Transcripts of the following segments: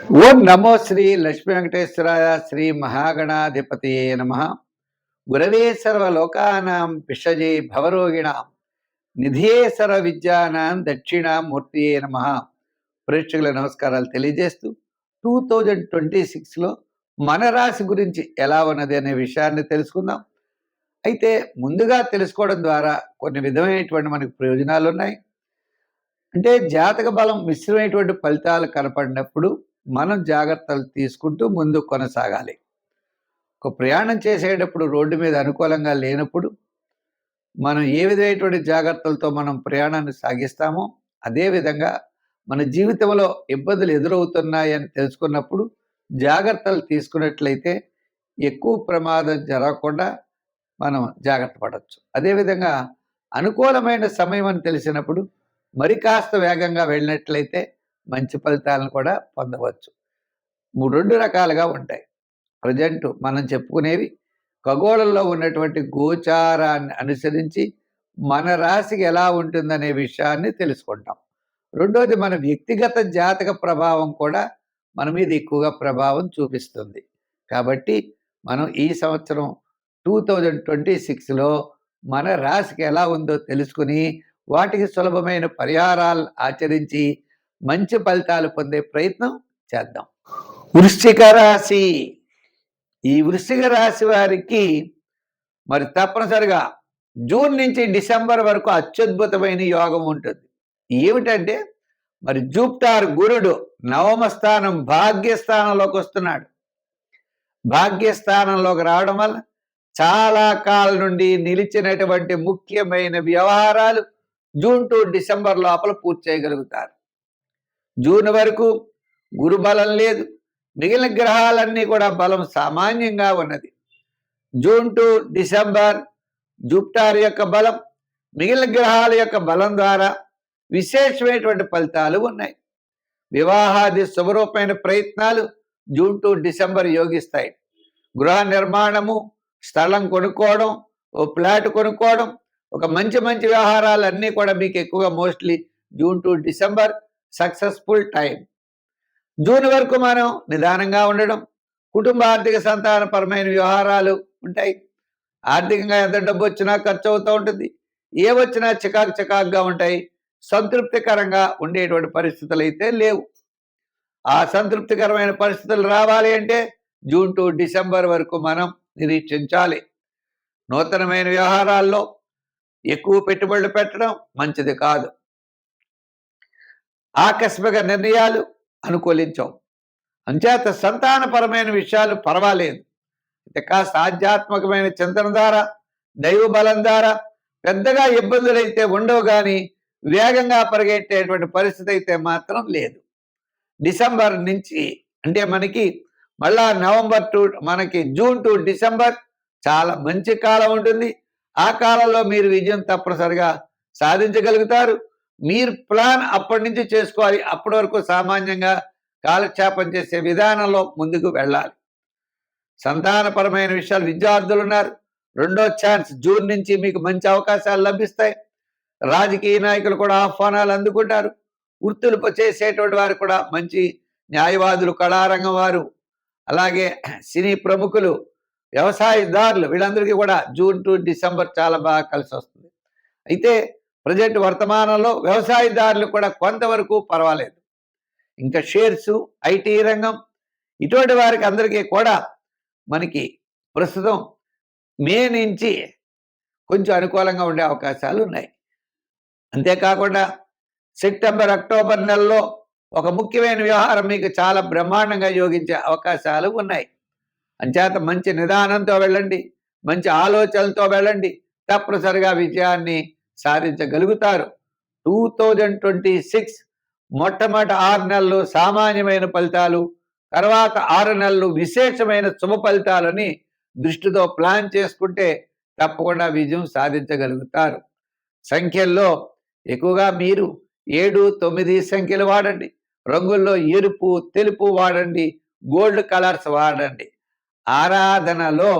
ఓం నమో శ్రీ లక్ష్మీ వెంకటేశ్వరాయ శ్రీ మహాగణాధిపతియే నమ. గురవే సర్వలోకానాం విషజే భవరోగిణాం నిధియే సర్వ విద్యానాం దక్షిణామూర్తియే నమ. ప్రేక్షకుల నమస్కారాలు తెలియజేస్తూ 2026లో మన రాశి గురించి ఎలా ఉన్నది అనే విషయాన్ని తెలుసుకుందాం. అయితే ముందుగా తెలుసుకోవడం ద్వారా కొన్ని విధమైనటువంటి మనకు ప్రయోజనాలు ఉన్నాయి. అంటే జాతక బలం మిశ్రమైనటువంటి ఫలితాలు కనపడినప్పుడు మనం జాగ్రత్తలు తీసుకుంటూ ముందు కొనసాగాలి. ఒక ప్రయాణం చేసేటప్పుడు రోడ్డు మీద అనుకూలంగా లేనప్పుడు మనం ఏ విధమైనటువంటి జాగ్రత్తలతో మనం ప్రయాణాన్ని సాగిస్తామో అదేవిధంగా మన జీవితంలో ఇబ్బందులు ఎదురవుతున్నాయని తెలుసుకున్నప్పుడు జాగ్రత్తలు తీసుకున్నట్లయితే ఎక్కువ ప్రమాదం జరగకుండా మనం జాగ్రత్త పడవచ్చు. అదేవిధంగా అనుకూలమైన సమయం అని తెలిసినప్పుడు మరి కాస్త వేగంగా వెళ్ళినట్లయితే మంచి ఫలితాలను కూడా పొందవచ్చు. రెండు రకాలుగా ఉంటాయి. ప్రజెంట్ మనం చెప్పుకునేవి ఖగోళంలో ఉన్నటువంటి గోచారాన్ని అనుసరించి మన రాశికి ఎలా ఉంటుందనే విషయాన్ని తెలుసుకుంటాం. రెండోది మన వ్యక్తిగత జాతక ప్రభావం కూడా మన మీద ఎక్కువగా ప్రభావం చూపిస్తుంది. కాబట్టి మనం ఈ సంవత్సరం 2026లో మన రాశికి ఎలా ఉందో తెలుసుకుని వాటికి సులభమైన పరిహారాలు ఆచరించి మంచి ఫలితాలు పొందే ప్రయత్నం చేద్దాం. వృశ్చిక రాశి. ఈ వృశ్చిక రాశి వారికి మరి తప్పనిసరిగా జూన్ నుంచి డిసెంబర్ వరకు అత్యద్భుతమైన యోగం ఉంటుంది. ఏమిటంటే మరి జూపిటర్ గురుడు నవమ స్థానం భాగ్యస్థానంలోకి వస్తున్నాడు. భాగ్యస్థానంలోకి రావడం వల్ల చాలా కాలం నుండి నిలిచినటువంటి ముఖ్యమైన వ్యవహారాలు జూన్ టు డిసెంబర్ లోపల పూర్తి చేయగలుగుతారు. జూన్ వరకు గురు బలం లేదు, మిగిలిన గ్రహాలన్నీ కూడా బలం సామాన్యంగా ఉన్నది. జూన్ టు డిసెంబర్ జూపిటర్ యొక్క బలం మిగిలిన గ్రహాల యొక్క బలం ద్వారా విశేషమైనటువంటి ఫలితాలు ఉన్నాయి. వివాహాది శుభరూపమైన ప్రయత్నాలు జూన్ టు డిసెంబర్ యోగిస్తాయి. గృహ నిర్మాణము, స్థలం కొనుక్కోవడం, ఓ ఫ్లాట్ కొనుక్కోవడం, ఒక మంచి మంచి వ్యవహారాలన్నీ కూడా మీకు ఎక్కువగా mostly June to December successful time. June వరకు మనం నిదానంగా ఉండడం, కుటుంబ ఆర్థిక సంతానపరమైన వ్యవహారాలు ఉంటాయి. ఆర్థికంగా ఎంత డబ్బు వచ్చినా ఖర్చు అవుతూ ఉంటుంది. ఏ వచ్చినా చికాకుగా ఉంటాయి. సంతృప్తికరంగా ఉండేటువంటి పరిస్థితులు అయితే లేవు. ఆ సంతృప్తికరమైన పరిస్థితులు రావాలి అంటే జూన్ టు డిసెంబర్ వరకు మనం నిరీక్షించాలి. నూతనమైన వ్యవహారాల్లో ఎక్కువ పెట్టుబడులు పెట్టడం మంచిది కాదు. ఆకస్మిక నిర్ణయాలు అనుకూలించవు. అంచేత సంతానపరమైన విషయాలు పర్వాలేదు. కాస్త ఆధ్యాత్మికమైన చింతన ద్వారా, దైవ బలం ద్వారా పెద్దగా ఇబ్బందులు అయితే ఉండవు, కానీ వేగంగా పరిగెట్టేటువంటి పరిస్థితి అయితే మాత్రం లేదు. డిసెంబర్ నుంచి అంటే మనకి మళ్ళా నవంబర్ టు మనకి జూన్ టు డిసెంబర్ చాలా మంచి కాలం ఉంటుంది. ఆ కాలంలో మీరు విజయం తప్పనిసరిగా సాధించగలుగుతారు. మీరు ప్లాన్ అప్పటి నుంచి చేసుకోవాలి. అప్పటి వరకు సామాన్యంగా కాలక్షేపం చేసే విధానంలో ముందుకు వెళ్ళాలి. సంతానపరమైన విషయాలు విద్యార్థులు ఉన్నారు, రెండో ఛాన్స్ జూన్ నుంచి మీకు మంచి అవకాశాలు లభిస్తాయి. రాజకీయ నాయకులు కూడా ఆహ్వానాలు అందుకుంటారు. వృత్తులు చేసేటువంటి వారు కూడా మంచి న్యాయవాదులు, కళారంగం వారు, అలాగే సినీ ప్రముఖులు, వ్యవసాయదారులు, వీళ్ళందరికీ కూడా జూన్ టు డిసెంబర్ చాలా బాగా కలిసి వస్తుంది. అయితే ప్రజెంట్ వర్తమానంలో వ్యవసాయదారులు కూడా కొంతవరకు పర్వాలేదు. ఇంకా షేర్సు, ఐటీ రంగం ఇటువంటి వారికి అందరికీ కూడా మనకి ప్రస్తుతం మే నుంచి కొంచెం అనుకూలంగా ఉండే అవకాశాలు ఉన్నాయి. అంతేకాకుండా సెప్టెంబర్, అక్టోబర్ నెలలో ఒక ముఖ్యమైన వ్యవహారం మీకు చాలా బ్రహ్మాండంగా యోగించే అవకాశాలు ఉన్నాయి. అంచేత మంచి నిదానంతో వెళ్ళండి, మంచి ఆలోచనలతో వెళ్ళండి, తప్పనిసరిగా విజయాన్ని సాధించగలుగుతారు. 2026 మొట్టమొదటి 6 నెలలు సామాన్యమైన ఫలితాలు, తర్వాత 6 నెలలు విశేషమైన శుభ ఫలితాలని దృష్టితో ప్లాన్ చేసుకుంటే తప్పకుండా విజయం సాధించగలుగుతారు. సంఖ్యల్లో ఎక్కువగా మీరు 7, 9 సంఖ్యలు వాడండి. రంగుల్లో ఎరుపు, తెలుపు వాడండి. గోల్డ్ కలర్స్ వాడండి. ఆరాధనలో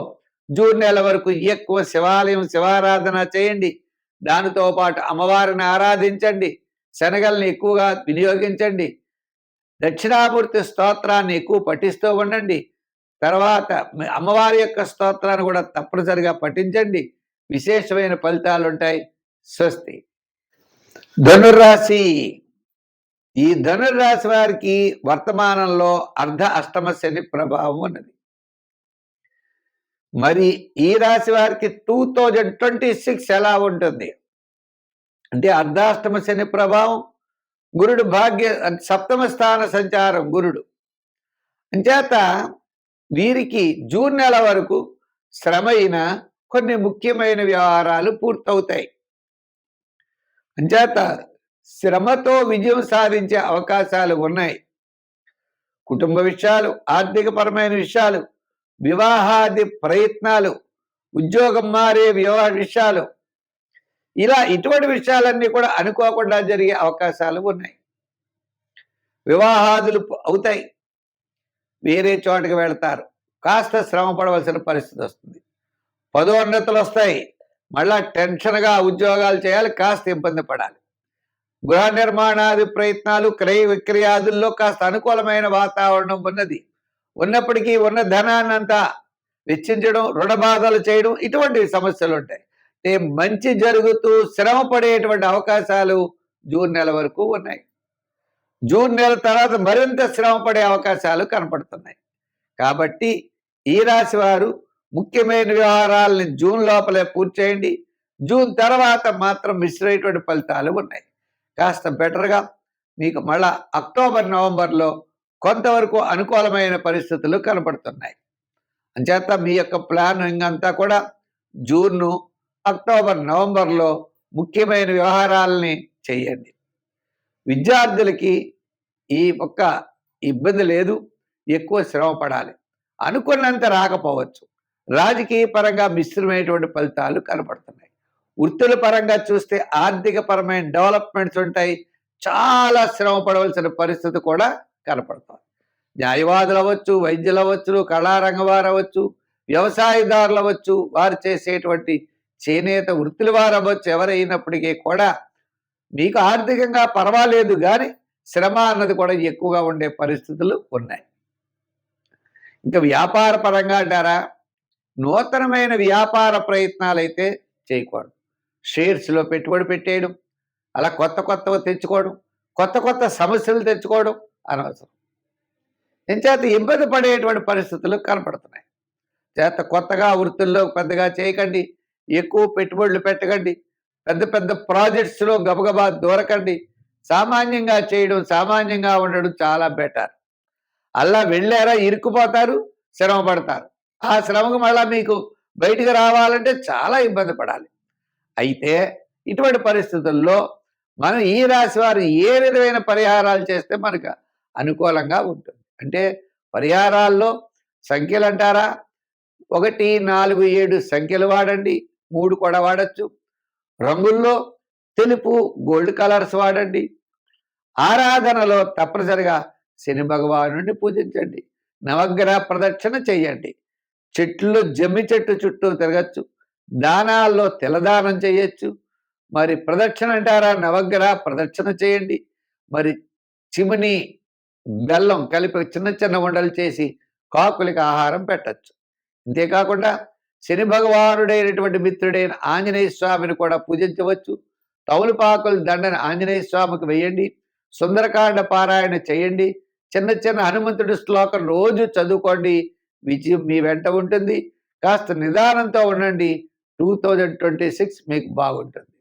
జూన్ నెల వరకు ఎక్కువ శివారాధన చేయండి. దానితో పాటు అమ్మవారిని ఆరాధించండి. శనగల్ని ఎక్కువగా వినియోగించండి. దక్షిణామూర్తి స్తోత్రాన్ని ఎక్కువ పఠిస్తూ ఉండండి. తర్వాత అమ్మవారి యొక్క స్తోత్రాన్ని కూడా తప్పనిసరిగా పఠించండి. విశేషమైన ఫలితాలు ఉంటాయి. స్వస్తి. ధనుర్రాశి. ఈ ధనుర్రాశి వారికి వర్తమానంలో అర్ధ అష్టమ శని ప్రభావం ఉన్నది. మరి ఈ రాశి వారికి 2026 ఎలా ఉంటుంది అంటే అర్ధాష్టమ శని ప్రభావం, గురుడు భాగ్య సప్తమ స్థాన సంచారం గురుడు అంచేత వీరికి జూన్ నెల వరకు శ్రమైన కొన్ని ముఖ్యమైన వ్యవహారాలు పూర్తవుతాయి. అంచేత శ్రమతో విజయం సాధించే అవకాశాలు ఉన్నాయి. కుటుంబ విషయాలు, ఆర్థికపరమైన విషయాలు, వివాహాది ప్రయత్నాలు, ఉద్యోగం మారే వివాహ విషయాలు, ఇలా ఇటువంటి విషయాలన్నీ కూడా అనుకోకుండా జరిగే అవకాశాలు ఉన్నాయి. వివాహాదులు అవుతాయి. వేరే చోటకి వెళతారు. కాస్త శ్రమ పడవలసిన పరిస్థితి వస్తుంది. పదోన్నతులు వస్తాయి. మళ్ళా టెన్షన్గా ఉద్యోగాలు చేయాలి, కాస్త ఇబ్బంది పడాలి. గృహ నిర్మాణాది ప్రయత్నాలు, క్రయ విక్రయాదుల్లో కాస్త అనుకూలమైన వాతావరణం ఉన్నప్పటికీ ఉన్న ధనాన్నంతా వెచ్చించడం, రుణ బాధలు చేయడం, ఇటువంటి సమస్యలు ఉంటాయి. మంచి జరుగుతూ శ్రమ పడేటువంటి అవకాశాలు జూన్ నెల వరకు ఉన్నాయి. జూన్ నెల తర్వాత మరింత శ్రమ పడే అవకాశాలు కనపడుతున్నాయి. కాబట్టి ఈ రాశి వారు ముఖ్యమైన వ్యవహారాలని జూన్ లోపలే పూర్తి చేయండి. జూన్ తర్వాత మాత్రం మిశ్రమైనటువంటి ఫలితాలు ఉన్నాయి. కాస్త బెటర్గా మీకు మళ్ళా అక్టోబర్ నవంబర్లో కొంతవరకు అనుకూలమైన పరిస్థితులు కనపడుతున్నాయి. అంచేత మీ యొక్క ప్లానింగ్ అంతా కూడా జూన్, అక్టోబర్ నవంబర్లో ముఖ్యమైన వ్యవహారాలని చేయండి. విద్యార్థులకి ఈ ఒక్క ఇబ్బంది లేదు, ఎక్కువ శ్రమ పడాలి, అనుకున్నంత రాకపోవచ్చు. రాజకీయ పరంగా మిశ్రమైనటువంటి ఫలితాలు కనపడుతున్నాయి. వృత్తుల పరంగా చూస్తే ఆర్థిక పరమైన డెవలప్మెంట్స్ ఉంటాయి. చాలా శ్రమ పడవలసిన పరిస్థితి కూడా కనపడుతుంది. న్యాయవాదులు అవ్వచ్చు, వైద్యులు అవ్వచ్చు, కళారంగం వారు అవ్వచ్చు, వ్యవసాయదారులు అవ్వచ్చు, వారు చేసేటువంటి చేనేత వృత్తుల వారు అవ్వచ్చు, ఎవరైనప్పటికీ కూడా మీకు ఆర్థికంగా పర్వాలేదు, కానీ శ్రమ అన్నది కూడా ఎక్కువగా ఉండే పరిస్థితులు ఉన్నాయి. ఇంకా వ్యాపార పరంగా అంటారా, నూతనమైన వ్యాపార ప్రయత్నాలు అయితే చేయకూడదు. షేర్స్లో పెట్టుబడి పెట్టేయడం, అలా కొత్తవి తెచ్చుకోవడం, కొత్త సమస్యలు తెచ్చుకోవడం అనవసరం. ఎంచేత ఇబ్బంది పడేటువంటి పరిస్థితులు కనపడుతున్నాయి. చేత కొత్తగా వృత్తుల్లో పెద్దగా చేయకండి, ఎక్కువ పెట్టుబడులు పెట్టకండి, పెద్ద ప్రాజెక్ట్స్లో గబగబా దూరకండి. సామాన్యంగా చేయడం, సామాన్యంగా ఉండడం చాలా బెటర్. అలా వెళ్ళారా ఇరుక్కుపోతారు, శ్రమ పడతారు. ఆ శ్రమకు మళ్ళీ మీకు బయటికి రావాలంటే చాలా ఇబ్బంది పడాలి. అయితే ఇటువంటి పరిస్థితుల్లో మనం ఈ రాశి వారు ఏ విధమైన పరిహారాలు చేస్తే మనకు అనుకూలంగా ఉంటుంది అంటే, పరిహారాల్లో సంఖ్యలు అంటారా, 1, 4, 7 సంఖ్యలు వాడండి. 3 కూడా వాడచ్చు. రంగుల్లో తెలుపు, గోల్డ్ కలర్స్ వాడండి. ఆరాధనలో తప్పనిసరిగా శని భగవానుడిని పూజించండి. నవగ్రహ ప్రదక్షిణ చెయ్యండి. జమ్మి చెట్టు చుట్టూ తిరగచ్చు. దానాల్లో తెల్లదానం చేయొచ్చు. మరి ప్రదక్షిణ అంటారా, నవగ్రహ ప్రదక్షిణ చేయండి. మరి చిమిని బెల్లం కలిపి చిన్న ఉండలు చేసి కాకులకి ఆహారం పెట్టచ్చు. అంతేకాకుండా శని భగవానుడైనటువంటి మిత్రుడైన ఆంజనేయ స్వామిని కూడా పూజించవచ్చు. తౌలుపాకుల దండని ఆంజనేయ స్వామికి వేయండి. సుందరకాండ పారాయణ చేయండి. చిన్న హనుమంతుడి శ్లోకం రోజు చదువుకోండి. విజయం మీ వెంట ఉంటుంది. కాస్త నిదానంతో ఉండండి. 2026 మీకు బాగుంటుంది.